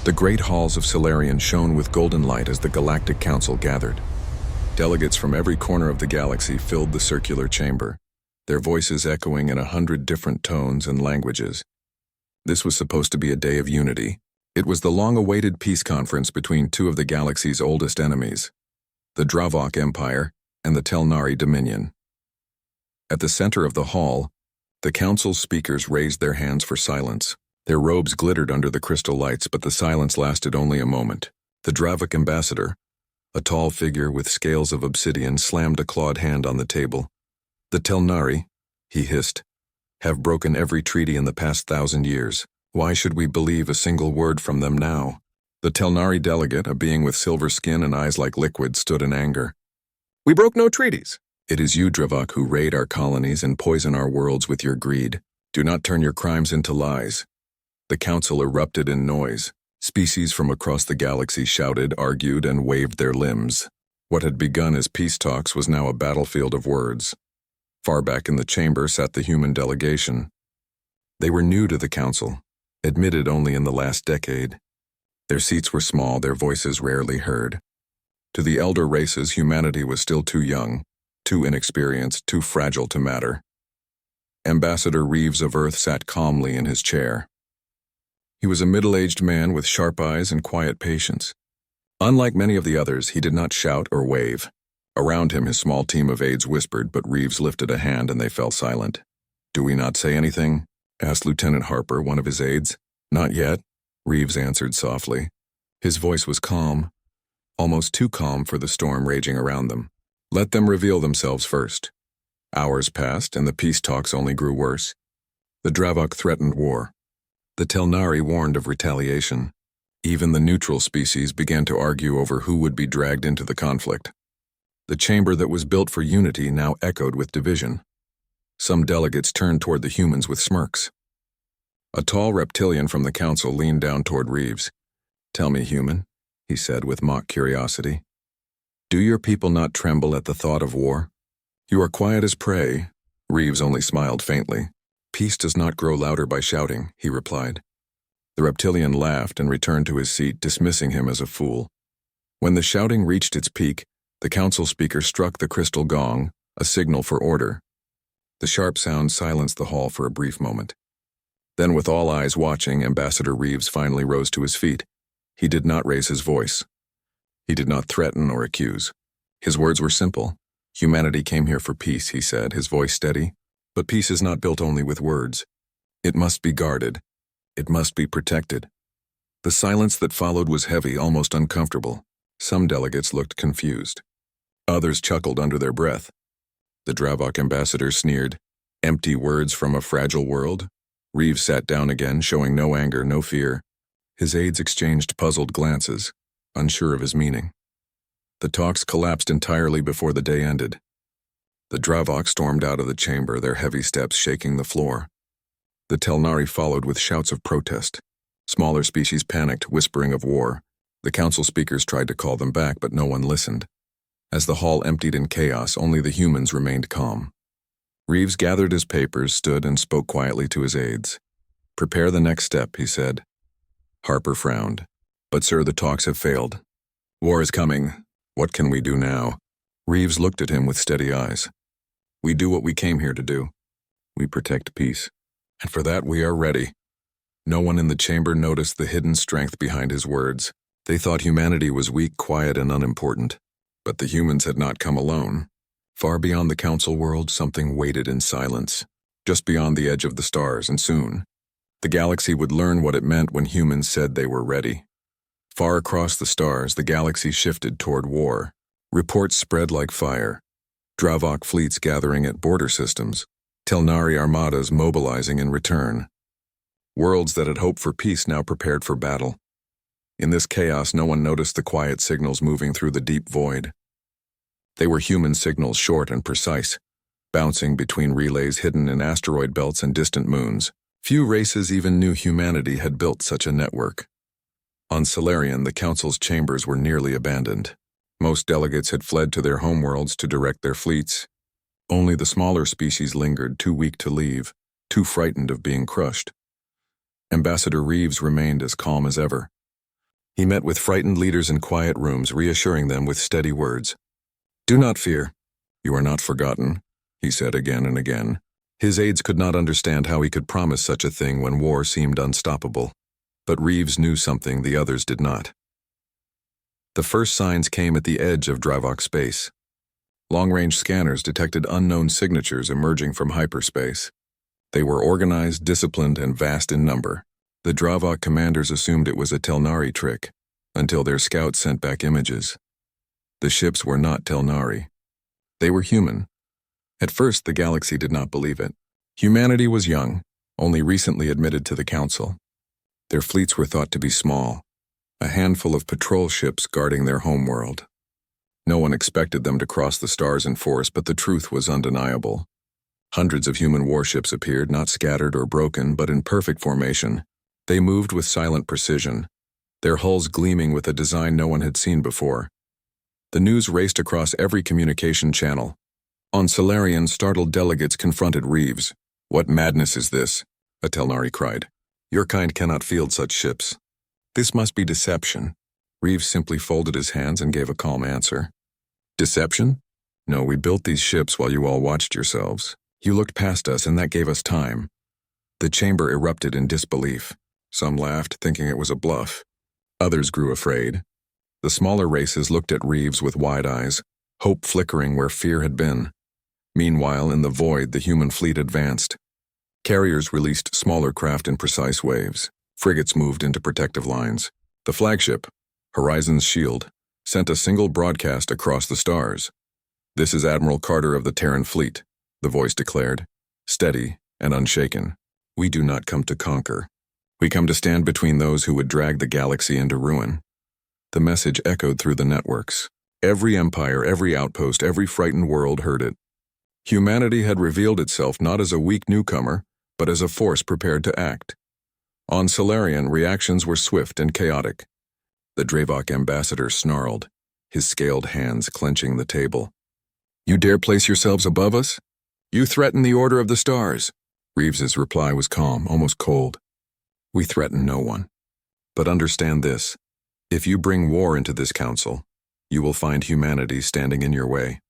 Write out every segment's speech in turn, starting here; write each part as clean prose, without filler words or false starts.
The great halls of Solarian shone with golden light as the Galactic Council gathered. Delegates from every corner of the galaxy filled the circular chamber, their voices echoing in 100 different tones and languages. This was supposed to be a day of unity. It was the long-awaited peace conference between two of the galaxy's oldest enemies, the Dravok Empire and the Telnari Dominion. At the center of the hall, the council's speakers raised their hands for silence. Their robes glittered under the crystal lights, but the silence lasted only a moment. The Dravok ambassador, a tall figure with scales of obsidian, slammed a clawed hand on the table. "The Telnari," he hissed, "have broken every treaty in the past 1,000 years. Why should we believe a single word from them now?" The Telnari delegate, a being with silver skin and eyes like liquid, stood in anger. "We broke no treaties. It is you, Dravok, who raid our colonies and poison our worlds with your greed. Do not turn your crimes into lies." The council erupted in noise. Species from across the galaxy shouted, argued, and waved their limbs. What had begun as peace talks was now a battlefield of words. Far back in the chamber sat the human delegation. They were new to the council, admitted only in the last decade. Their seats were small, their voices rarely heard. To the elder races, humanity was still too young, too inexperienced, too fragile to matter. Ambassador Reeves of Earth sat calmly in his chair. He was a middle-aged man with sharp eyes and quiet patience. Unlike many of the others, he did not shout or wave. Around him, his small team of aides whispered, but Reeves lifted a hand and they fell silent. "Do we not say anything?" asked Lieutenant Harper, one of his aides. "Not yet," Reeves answered softly. His voice was calm, almost too calm for the storm raging around them. "Let them reveal themselves first." Hours passed, and the peace talks only grew worse. The Dravok threatened war. The Telnari warned of retaliation. Even the neutral species began to argue over who would be dragged into the conflict. The chamber that was built for unity now echoed with division. Some delegates turned toward the humans with smirks. A tall reptilian from the council leaned down toward Reeves. "Tell me, human," he said with mock curiosity. "Do your people not tremble at the thought of war?" "You are quiet as prey." Reeves only smiled faintly. "Peace does not grow louder by shouting," he replied. The reptilian laughed and returned to his seat, dismissing him as a fool. When the shouting reached its peak, the council speaker struck the crystal gong, a signal for order. The sharp sound silenced the hall for a brief moment. Then, with all eyes watching, Ambassador Reeves finally rose to his feet. He did not raise his voice. He did not threaten or accuse. His words were simple. "Humanity came here for peace," he said, his voice steady. "But peace is not built only with words. It must be guarded. It must be protected." The silence that followed was heavy, almost uncomfortable. Some delegates looked confused. Others chuckled under their breath. The Dravok ambassador sneered. "Empty words from a fragile world?" Reeves sat down again, showing no anger, no fear. His aides exchanged puzzled glances, unsure of his meaning. The talks collapsed entirely before the day ended. The Dravok stormed out of the chamber, their heavy steps shaking the floor. The Telnari followed with shouts of protest. Smaller species panicked, whispering of war. The council speakers tried to call them back, but no one listened. As the hall emptied in chaos, only the humans remained calm. Reeves gathered his papers, stood, and spoke quietly to his aides. "Prepare the next step," he said. Harper frowned. "But sir, the talks have failed. War is coming. What can we do now?" Reeves looked at him with steady eyes. "We do what we came here to do. We protect peace. And for that we are ready." No one in the chamber noticed the hidden strength behind his words. They thought humanity was weak, quiet, and unimportant. But the humans had not come alone. Far beyond the council world, something waited in silence, just beyond the edge of the stars, and soon, the galaxy would learn what it meant when humans said they were ready. Far across the stars, the galaxy shifted toward war. Reports spread like fire. Dravok fleets gathering at border systems. Telnari armadas mobilizing in return. Worlds that had hoped for peace now prepared for battle. In this chaos, no one noticed the quiet signals moving through the deep void. They were human signals, short and precise, bouncing between relays hidden in asteroid belts and distant moons. Few races even knew humanity had built such a network. On Solarian, the council's chambers were nearly abandoned. Most delegates had fled to their homeworlds to direct their fleets. Only the smaller species lingered, too weak to leave, too frightened of being crushed. Ambassador Reeves remained as calm as ever. He met with frightened leaders in quiet rooms, reassuring them with steady words. "Do not fear. You are not forgotten," he said again and again. His aides could not understand how he could promise such a thing when war seemed unstoppable. But Reeves knew something the others did not. The first signs came at the edge of Dravok space. Long-range scanners detected unknown signatures emerging from hyperspace. They were organized, disciplined, and vast in number. The Dravok commanders assumed it was a Telnari trick, until their scouts sent back images. The ships were not Telnari. They were human. At first, the galaxy did not believe it. Humanity was young, only recently admitted to the Council. Their fleets were thought to be small, a handful of patrol ships guarding their homeworld. No one expected them to cross the stars in force, but the truth was undeniable. Hundreds of human warships appeared, not scattered or broken, but in perfect formation. They moved with silent precision, their hulls gleaming with a design no one had seen before. The news raced across every communication channel. On Solarian, startled delegates confronted Reeves. "What madness is this?" a Telnari cried. "Your kind cannot field such ships. This must be deception." Reeves simply folded his hands and gave a calm answer. "Deception? No, we built these ships while you all watched yourselves. You looked past us, and that gave us time." The chamber erupted in disbelief. Some laughed, thinking it was a bluff. Others grew afraid. The smaller races looked at Reeves with wide eyes, hope flickering where fear had been. Meanwhile, in the void, the human fleet advanced. Carriers released smaller craft in precise waves. Frigates moved into protective lines. The flagship, Horizon's Shield, sent a single broadcast across the stars. "This is Admiral Carter of the Terran Fleet," the voice declared, steady and unshaken. "We do not come to conquer. We come to stand between those who would drag the galaxy into ruin." The message echoed through the networks. Every empire, every outpost, every frightened world heard it. Humanity had revealed itself not as a weak newcomer, but as a force prepared to act. On Solarian, reactions were swift and chaotic. The Dravok ambassador snarled, his scaled hands clenching the table. "You dare place yourselves above us? You threaten the order of the stars." Reeves's reply was calm, almost cold. "We threaten no one. But understand this. If you bring war into this council, you will find humanity standing in your way."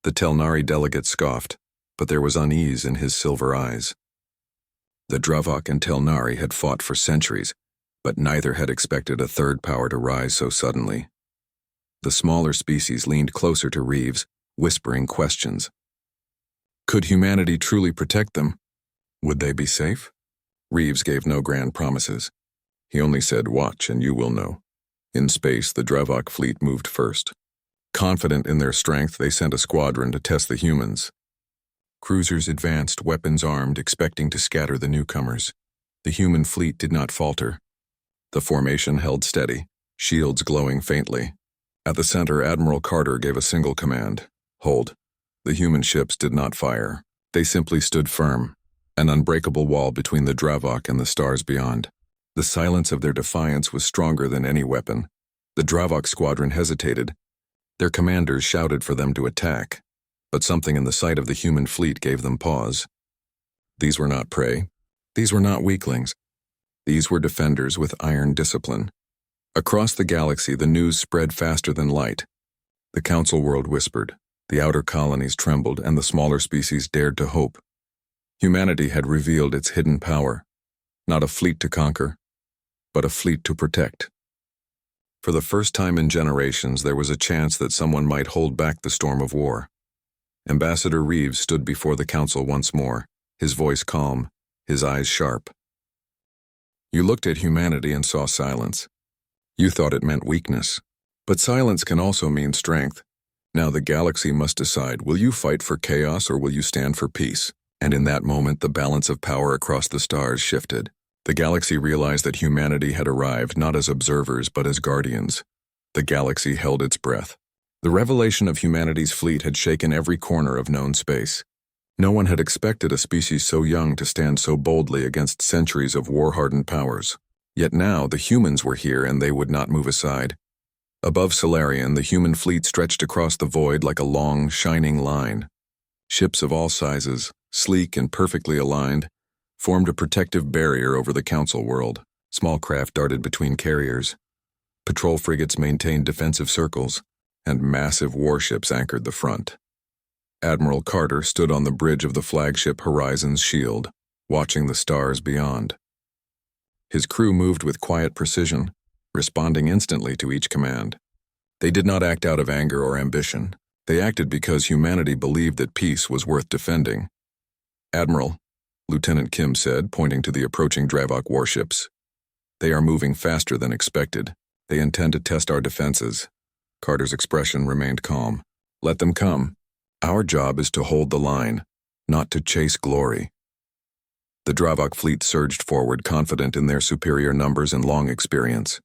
The Telnari delegate scoffed, but there was unease in his silver eyes. The Dravok and Telnari had fought for centuries, but neither had expected a third power to rise so suddenly. The smaller species leaned closer to Reeves, whispering questions. Could humanity truly protect them? Would they be safe? Reeves gave no grand promises. He only said, "Watch and you will know." In space, the Dravok fleet moved first. Confident in their strength, they sent a squadron to test the humans. Cruisers advanced, weapons armed, expecting to scatter the newcomers. The human fleet did not falter. The formation held steady, shields glowing faintly. At the center, Admiral Carter gave a single command: "Hold." The human ships did not fire. They simply stood firm, an unbreakable wall between the Dravok and the stars beyond. The silence of their defiance was stronger than any weapon. The Dravok squadron hesitated. Their commanders shouted for them to attack, but something in the sight of the human fleet gave them pause. These were not prey. These were not weaklings. These were defenders with iron discipline. Across the galaxy, the news spread faster than light. The council world whispered, the outer colonies trembled, and the smaller species dared to hope. Humanity had revealed its hidden power, not a fleet to conquer, but a fleet to protect. For the first time in generations, there was a chance that someone might hold back the storm of war. Ambassador Reeves stood before the council once more, his voice calm, his eyes sharp. You looked at humanity and saw silence. You thought it meant weakness. But silence can also mean strength. Now the galaxy must decide, will you fight for chaos or will you stand for peace? And in that moment, the balance of power across the stars shifted. The galaxy realized that humanity had arrived not as observers but as guardians. The galaxy held its breath. The revelation of humanity's fleet had shaken every corner of known space. No one had expected a species so young to stand so boldly against centuries of war-hardened powers. Yet now the humans were here and they would not move aside. Above Solarian, the human fleet stretched across the void like a long, shining line. Ships of all sizes, sleek and perfectly aligned, formed a protective barrier over the council world. Small craft darted between carriers. Patrol frigates maintained defensive circles, and massive warships anchored the front. Admiral Carter stood on the bridge of the flagship Horizon's shield, watching the stars beyond. His crew moved with quiet precision, responding instantly to each command. They did not act out of anger or ambition. They acted because humanity believed that peace was worth defending. "Admiral," Lieutenant Kim said, pointing to the approaching Dravok warships. "They are moving faster than expected. They intend to test our defenses." Carter's expression remained calm. "Let them come. Our job is to hold the line, not to chase glory." The Dravok fleet surged forward, confident in their superior numbers and long experience.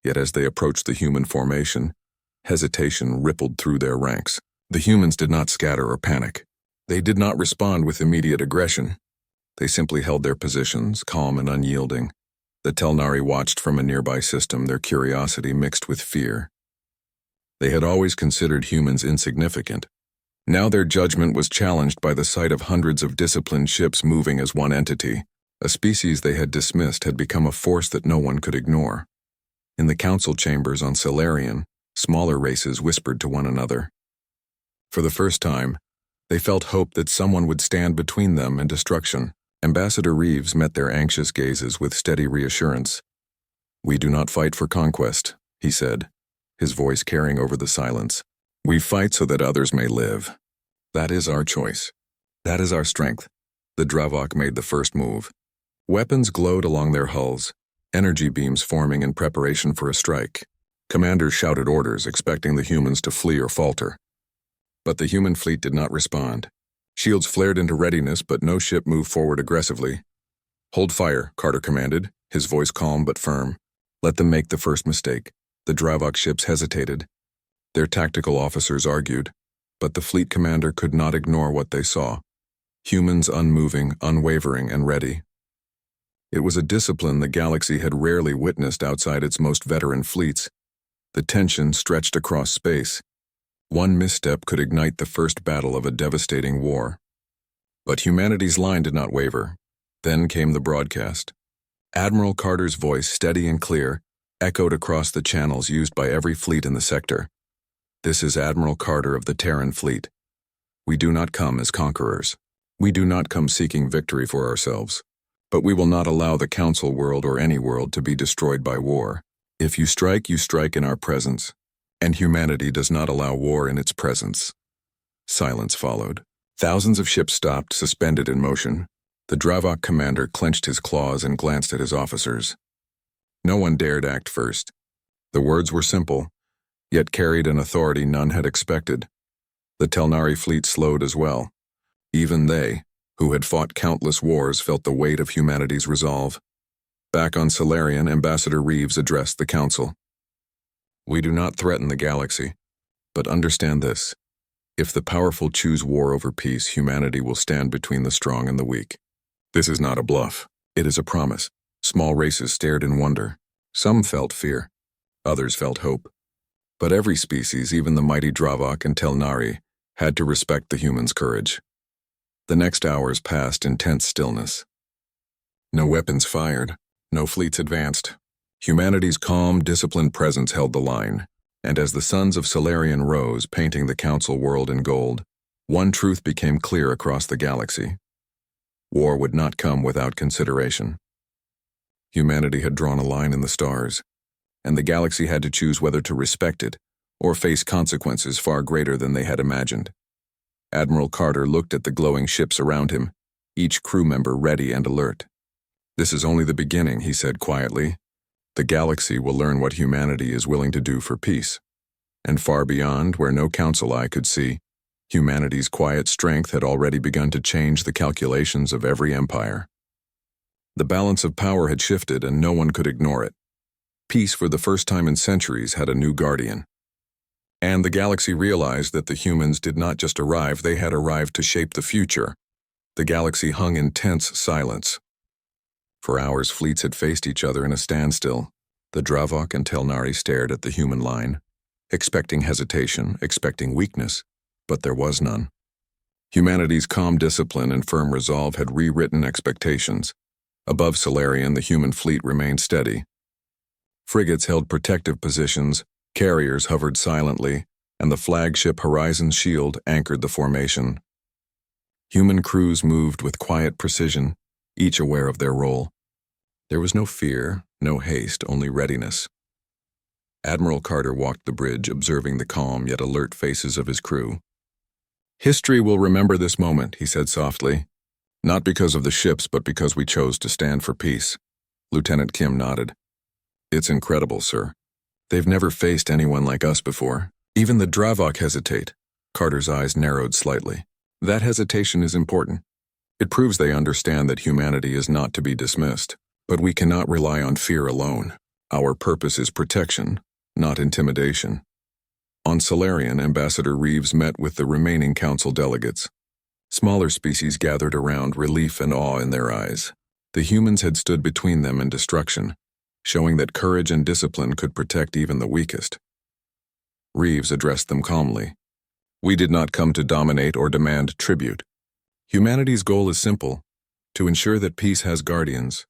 Yet as they approached the human formation, hesitation rippled through their ranks. The humans did not scatter or panic. They did not respond with immediate aggression. They simply held their positions, calm and unyielding. The Telnari watched from a nearby system, their curiosity mixed with fear. They had always considered humans insignificant. Now their judgment was challenged by the sight of hundreds of disciplined ships moving as one entity. A species they had dismissed had become a force that no one could ignore. In the council chambers on Solarian, smaller races whispered to one another. For the first time, they felt hope that someone would stand between them and destruction. Ambassador Reeves met their anxious gazes with steady reassurance. "We do not fight for conquest," he said, his voice carrying over the silence. "We fight so that others may live. That is our choice. That is our strength." The Dravok made the first move. Weapons glowed along their hulls, energy beams forming in preparation for a strike. Commanders shouted orders, expecting the humans to flee or falter. But the human fleet did not respond. Shields flared into readiness, but no ship moved forward aggressively. "Hold fire," Carter commanded, his voice calm but firm. "Let them make the first mistake." The Dravok ships hesitated. Their tactical officers argued, but the fleet commander could not ignore what they saw. Humans unmoving, unwavering, and ready. It was a discipline the galaxy had rarely witnessed outside its most veteran fleets. The tension stretched across space. One misstep could ignite the first battle of a devastating war. But humanity's line did not waver. Then came the broadcast. Admiral Carter's voice, steady and clear, echoed across the channels used by every fleet in the sector. "This is Admiral Carter of the Terran Fleet. We do not come as conquerors. We do not come seeking victory for ourselves. But we will not allow the Council world or any world to be destroyed by war. If you strike in our presence. And humanity does not allow war in its presence." Silence followed. Thousands of ships stopped, suspended in motion. The Dravok commander clenched his claws and glanced at his officers. No one dared act first. The words were simple, yet carried an authority none had expected. The Telnari fleet slowed as well. Even they, who had fought countless wars, felt the weight of humanity's resolve. Back on Solarian, Ambassador Reeves addressed the council. "We do not threaten the galaxy, but understand this. If the powerful choose war over peace, humanity will stand between the strong and the weak. This is not a bluff. It is a promise." Small races stared in wonder. Some felt fear. Others felt hope. But every species, even the mighty Dravok and Telnari, had to respect the humans' courage. The next hours passed in tense stillness. No weapons fired. No fleets advanced. Humanity's calm, disciplined presence held the line, and as the suns of Solarian rose, painting the Council world in gold, one truth became clear across the galaxy. War would not come without consideration. Humanity had drawn a line in the stars, and the galaxy had to choose whether to respect it or face consequences far greater than they had imagined. Admiral Carter looked at the glowing ships around him, each crew member ready and alert. "This is only the beginning," he said quietly. "The galaxy will learn what humanity is willing to do for peace. And far beyond, where no council eye could see, humanity's quiet strength had already begun to change the calculations of every empire." The balance of power had shifted, and no one could ignore it. Peace, for the first time in centuries, had a new guardian. And the galaxy realized that the humans did not just arrive, they had arrived to shape the future. The galaxy hung in tense silence. For hours, fleets had faced each other in a standstill. The Dravok and Telnari stared at the human line, expecting hesitation, expecting weakness, but there was none. Humanity's calm discipline and firm resolve had rewritten expectations. Above Solarian, the human fleet remained steady. Frigates held protective positions, carriers hovered silently, and the flagship Horizon Shield anchored the formation. Human crews moved with quiet precision, each aware of their role. There was no fear, no haste, only readiness. Admiral Carter walked the bridge, observing the calm yet alert faces of his crew. "History will remember this moment," he said softly. "Not because of the ships, but because we chose to stand for peace." Lieutenant Kim nodded. "It's incredible, sir. They've never faced anyone like us before. Even the Dravok hesitate." Carter's eyes narrowed slightly. "That hesitation is important. It proves they understand that humanity is not to be dismissed. But we cannot rely on fear alone. Our purpose is protection, not intimidation." On Solarian, Ambassador Reeves met with the remaining council delegates. Smaller species gathered around, relief and awe in their eyes. The humans had stood between them and destruction, showing that courage and discipline could protect even the weakest. Reeves addressed them calmly. "We did not come to dominate or demand tribute. Humanity's goal is simple: to ensure that peace has guardians.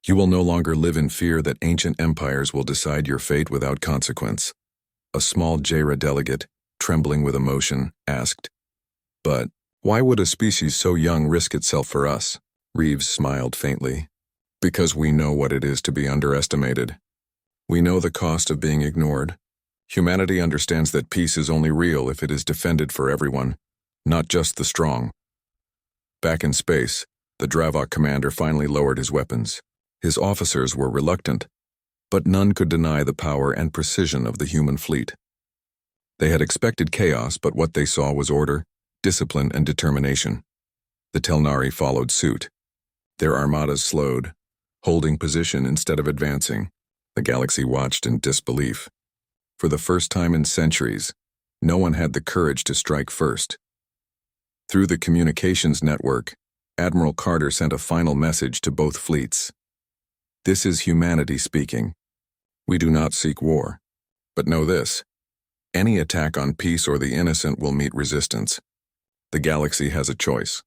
You will no longer live in fear that ancient empires will decide your fate without consequence." A small Jaira delegate, trembling with emotion, asked, "But why would a species so young risk itself for us?" Reeves smiled faintly. "Because we know what it is to be underestimated. We know the cost of being ignored. Humanity understands that peace is only real if it is defended for everyone, not just the strong." Back in space, the Dravok commander finally lowered his weapons. His officers were reluctant, but none could deny the power and precision of the human fleet. They had expected chaos, but what they saw was order, discipline, and determination. The Telnari followed suit. Their armadas slowed, holding position instead of advancing. The galaxy watched in disbelief. For the first time in centuries, no one had the courage to strike first. Through the communications network, Admiral Carter sent a final message to both fleets. "This is humanity speaking. We do not seek war. But know this: any attack on peace or the innocent will meet resistance. The galaxy has a choice.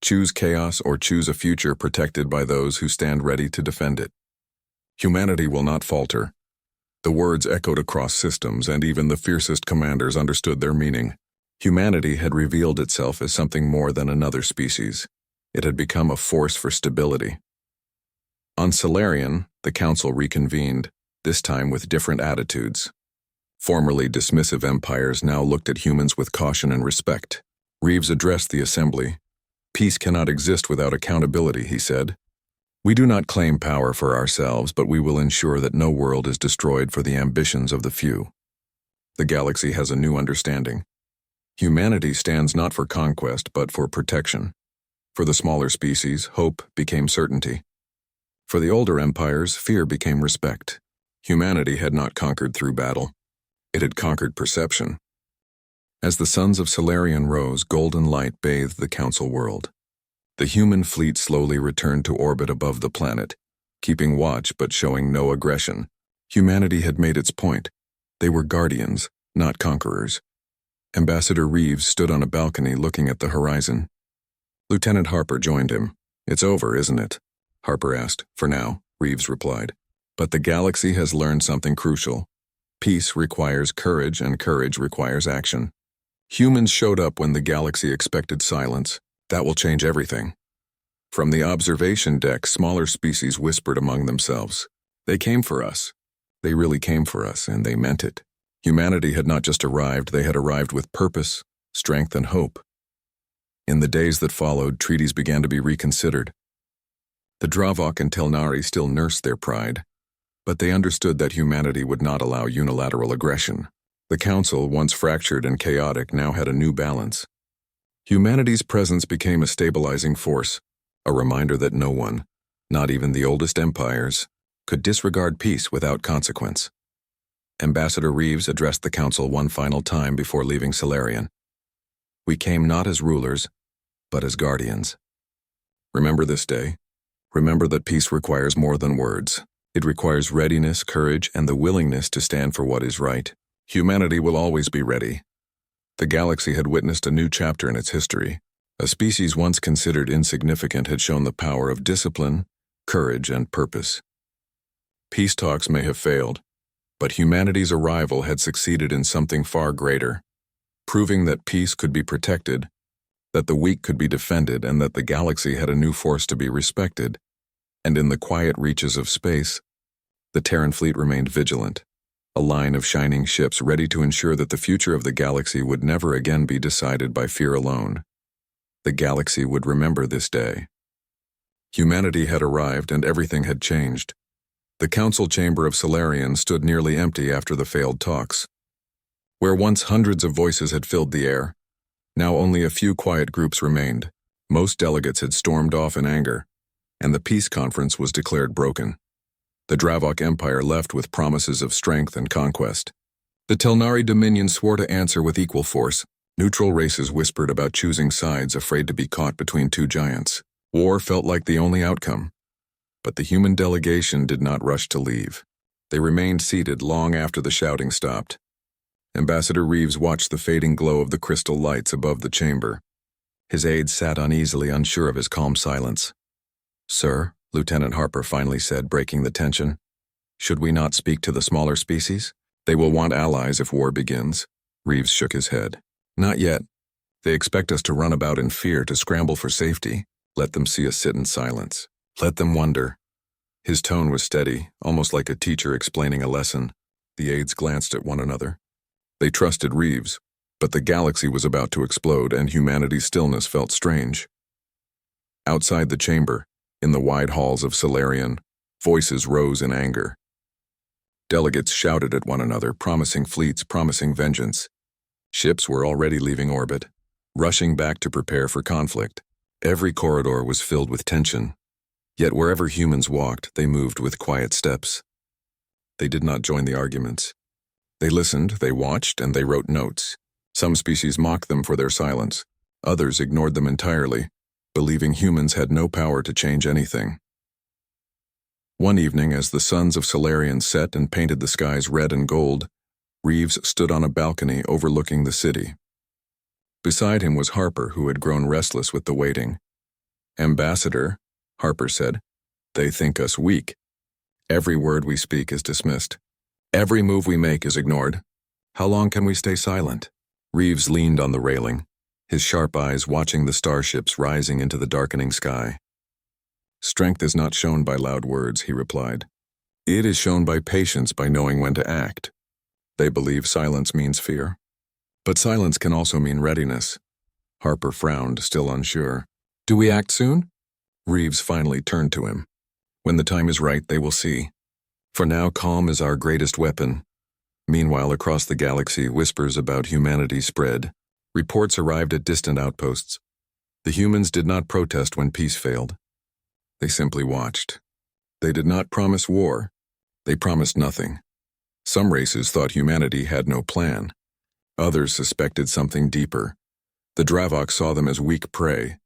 Choose chaos or choose a future protected by those who stand ready to defend it. Humanity will not falter." The words echoed across systems, and even the fiercest commanders understood their meaning. Humanity had revealed itself as something more than another species. It had become a force for stability. On Solarian, the council reconvened, this time with different attitudes. Formerly dismissive empires now looked at humans with caution and respect. Reeves addressed the assembly. "Peace cannot exist without accountability," he said. "We do not claim power for ourselves, but we will ensure that no world is destroyed for the ambitions of the few." The galaxy has a new understanding. Humanity stands not for conquest, but for protection. For the smaller species, hope became certainty. For the older empires, fear became respect. Humanity had not conquered through battle. It had conquered perception. As the suns of Solarian rose, golden light bathed the council world. The human fleet slowly returned to orbit above the planet, keeping watch but showing no aggression. Humanity had made its point. They were guardians, not conquerors. Ambassador Reeves stood on a balcony looking at the horizon. Lieutenant Harper joined him. "It's over, isn't it?" Harper asked. "For now," Reeves replied. "But the galaxy has learned something crucial. Peace requires courage, and courage requires action. Humans showed up when the galaxy expected silence. That will change everything." From the observation deck, smaller species whispered among themselves. "They came for us. They really came for us, and they meant it." Humanity had not just arrived, they had arrived with purpose, strength, and hope. In the days that followed, treaties began to be reconsidered. The Dravok and Telnari still nursed their pride, but they understood that humanity would not allow unilateral aggression. The Council, once fractured and chaotic, now had a new balance. Humanity's presence became a stabilizing force, a reminder that no one, not even the oldest empires, could disregard peace without consequence. Ambassador Reeves addressed the Council one final time before leaving Solarian. "We came not as rulers, but as guardians. Remember this day. Remember that peace requires more than words. It requires readiness, courage, and the willingness to stand for what is right. Humanity will always be ready." The galaxy had witnessed a new chapter in its history. A species once considered insignificant had shown the power of discipline, courage, and purpose. Peace talks may have failed, but humanity's arrival had succeeded in something far greater, proving that peace could be protected, that the weak could be defended, and that the galaxy had a new force to be respected. And in the quiet reaches of space, the Terran fleet remained vigilant, a line of shining ships ready to ensure that the future of the galaxy would never again be decided by fear alone. The galaxy would remember this day. Humanity had arrived and everything had changed. The council chamber of Solarian stood nearly empty after the failed talks. Where once hundreds of voices had filled the air, now only a few quiet groups remained. Most delegates had stormed off in anger, and the peace conference was declared broken. The Dravok Empire left with promises of strength and conquest. The Telnari Dominion swore to answer with equal force. Neutral races whispered about choosing sides, afraid to be caught between two giants. War felt like the only outcome. But the human delegation did not rush to leave. They remained seated long after the shouting stopped. Ambassador Reeves watched the fading glow of the crystal lights above the chamber. His aides sat uneasily, unsure of his calm silence. "Sir," Lieutenant Harper finally said, breaking the tension, "should we not speak to the smaller species? They will want allies if war begins." Reeves shook his head. "Not yet. They expect us to run about in fear, to scramble for safety. Let them see us sit in silence. Let them wonder." His tone was steady, almost like a teacher explaining a lesson. The aides glanced at one another. They trusted Reeves, but the galaxy was about to explode, and humanity's stillness felt strange. Outside the chamber, in the wide halls of Solarian, voices rose in anger. Delegates shouted at one another, promising fleets, promising vengeance. Ships were already leaving orbit, rushing back to prepare for conflict. Every corridor was filled with tension. Yet wherever humans walked, they moved with quiet steps. They did not join the arguments. They listened, they watched, and they wrote notes. Some species mocked them for their silence. Others ignored them entirely, believing humans had no power to change anything. One evening, as the suns of Solarian set and painted the skies red and gold, Reeves stood on a balcony overlooking the city. Beside him was Harper, who had grown restless with the waiting. "Ambassador," Harper said, "they think us weak. Every word we speak is dismissed. Every move we make is ignored. How long can we stay silent?" Reeves leaned on the railing, his sharp eyes watching the starships rising into the darkening sky. "Strength is not shown by loud words," he replied. "It is shown by patience, by knowing when to act. They believe silence means fear. But silence can also mean readiness." Harper frowned, still unsure. "Do we act soon?" Reeves finally turned to him. "When the time is right, they will see. For now, calm is our greatest weapon." Meanwhile, across the galaxy, whispers about humanity spread. Reports arrived at distant outposts. The humans did not protest when peace failed. They simply watched. They did not promise war. They promised nothing. Some races thought humanity had no plan. Others suspected something deeper. The Dravok saw them as weak prey.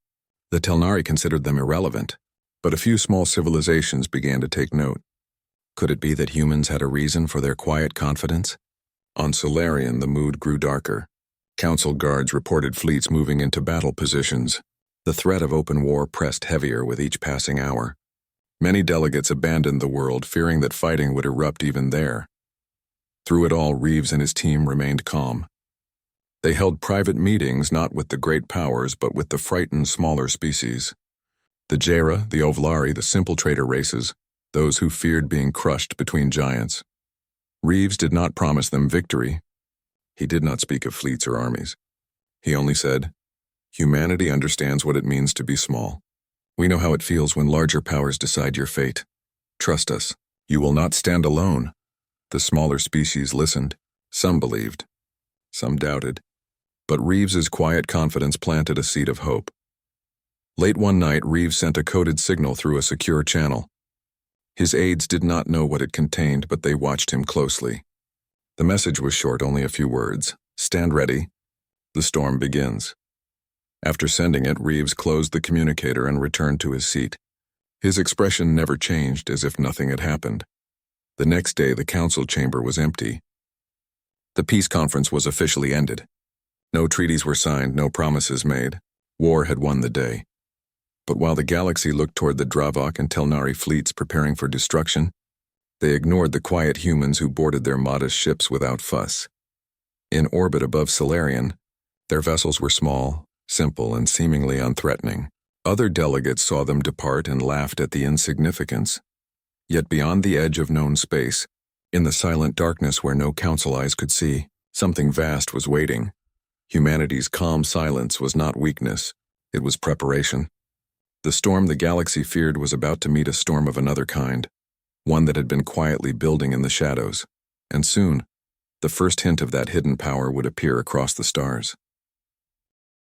The Telnari considered them irrelevant. But a few small civilizations began to take note. Could it be that humans had a reason for their quiet confidence? On Solarian, the mood grew darker. Council guards reported fleets moving into battle positions. The threat of open war pressed heavier with each passing hour. Many delegates abandoned the world, fearing that fighting would erupt even there. Through it all, Reeves and his team remained calm. They held private meetings not with the great powers, but with the frightened smaller species. The Jera, the Ovlari, the simple trader races, those who feared being crushed between giants. Reeves did not promise them victory. He did not speak of fleets or armies. He only said, "Humanity understands what it means to be small. We know how it feels when larger powers decide your fate. Trust us. You will not stand alone." The smaller species listened. Some believed. Some doubted. But Reeves's quiet confidence planted a seed of hope. Late one night, Reeves sent a coded signal through a secure channel. His aides did not know what it contained, but they watched him closely. The message was short, only a few words. "Stand ready. The storm begins." After sending it, Reeves closed the communicator and returned to his seat. His expression never changed, as if nothing had happened. The next day, the council chamber was empty. The peace conference was officially ended. No treaties were signed, no promises made. War had won the day. But while the galaxy looked toward the Dravok and Telnari fleets preparing for destruction, they ignored the quiet humans who boarded their modest ships without fuss. In orbit above Solarian, their vessels were small, simple, and seemingly unthreatening. Other delegates saw them depart and laughed at the insignificance. Yet beyond the edge of known space, in the silent darkness where no council eyes could see, something vast was waiting. Humanity's calm silence was not weakness, it was preparation. The storm the galaxy feared was about to meet a storm of another kind, one that had been quietly building in the shadows, and soon, the first hint of that hidden power would appear across the stars.